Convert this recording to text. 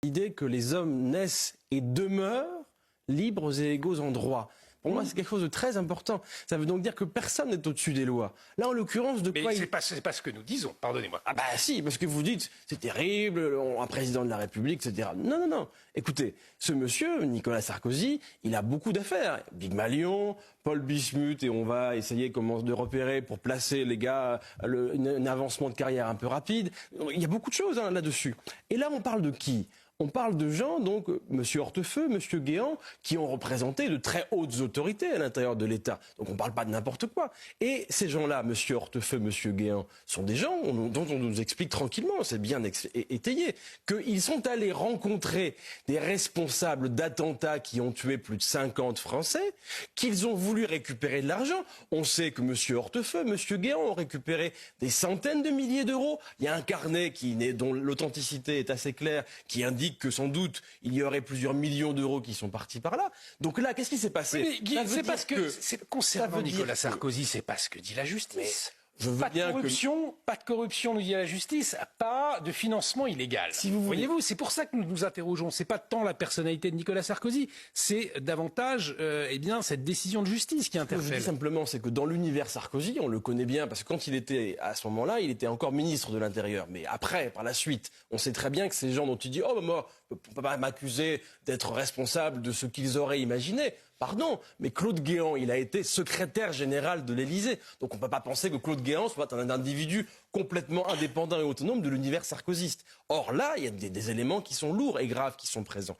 l'idée que les hommes naissent et demeurent libres et égaux en droit. Pour moi, c'est quelque chose de très important. Ça veut donc dire que personne n'est au-dessus des lois. Là, en l'occurrence, de quoi... Mais c'est pas ce que nous disons, pardonnez-moi. Ah bah si, parce que vous dites, c'est terrible, un président de la République, etc. Non, non, non. Écoutez, ce monsieur, Nicolas Sarkozy, il a beaucoup d'affaires. Big Malion, Paul Bismuth, et on va essayer de repérer pour placer les gars un avancement de carrière un peu rapide. Il y a beaucoup de choses là-dessus. Et là, on parle de qui ? On parle de gens, donc, M. Hortefeux, M. Guéant, qui ont représenté de très hautes autorités à l'intérieur de l'État. Donc on ne parle pas de n'importe quoi. Et ces gens-là, M. Hortefeux, M. Guéant, sont des gens dont on nous explique tranquillement, c'est bien étayé, qu'ils sont allés rencontrer des responsables d'attentats qui ont tué plus de 50 Français, qu'ils ont voulu récupérer de l'argent. On sait que M. Hortefeux, M. Guéant ont récupéré des centaines de milliers d'euros. Il y a un carnet dont l'authenticité est assez claire, qui indique que sans doute il y aurait plusieurs millions d'euros qui sont partis par là. Donc là, qu'est-ce qui s'est passé? Oui, mais c'est parce que concernant Nicolas Sarkozy, c'est pas ce que dit la justice. Pas de corruption, nous dit la justice, pas de financement illégal. Si vous voyez-vous, c'est pour ça que nous nous interrogeons. C'est pas tant la personnalité de Nicolas Sarkozy, c'est davantage cette décision de justice qui interpelle. Ce que je dis simplement, c'est que dans l'univers Sarkozy, on le connaît bien, parce que quand il était à ce moment-là, il était encore ministre de l'Intérieur. Mais après, par la suite, on sait très bien que ces gens dont il dit « Oh, ben moi, on ne peut pas m'accuser d'être responsable de ce qu'ils auraient imaginé ». Pardon, mais Claude Guéant, il a été secrétaire général de l'Élysée. Donc on ne peut pas penser que Claude Guéant soit un individu complètement indépendant et autonome de l'univers sarkozyste. Or là, il y a des éléments qui sont lourds et graves qui sont présents.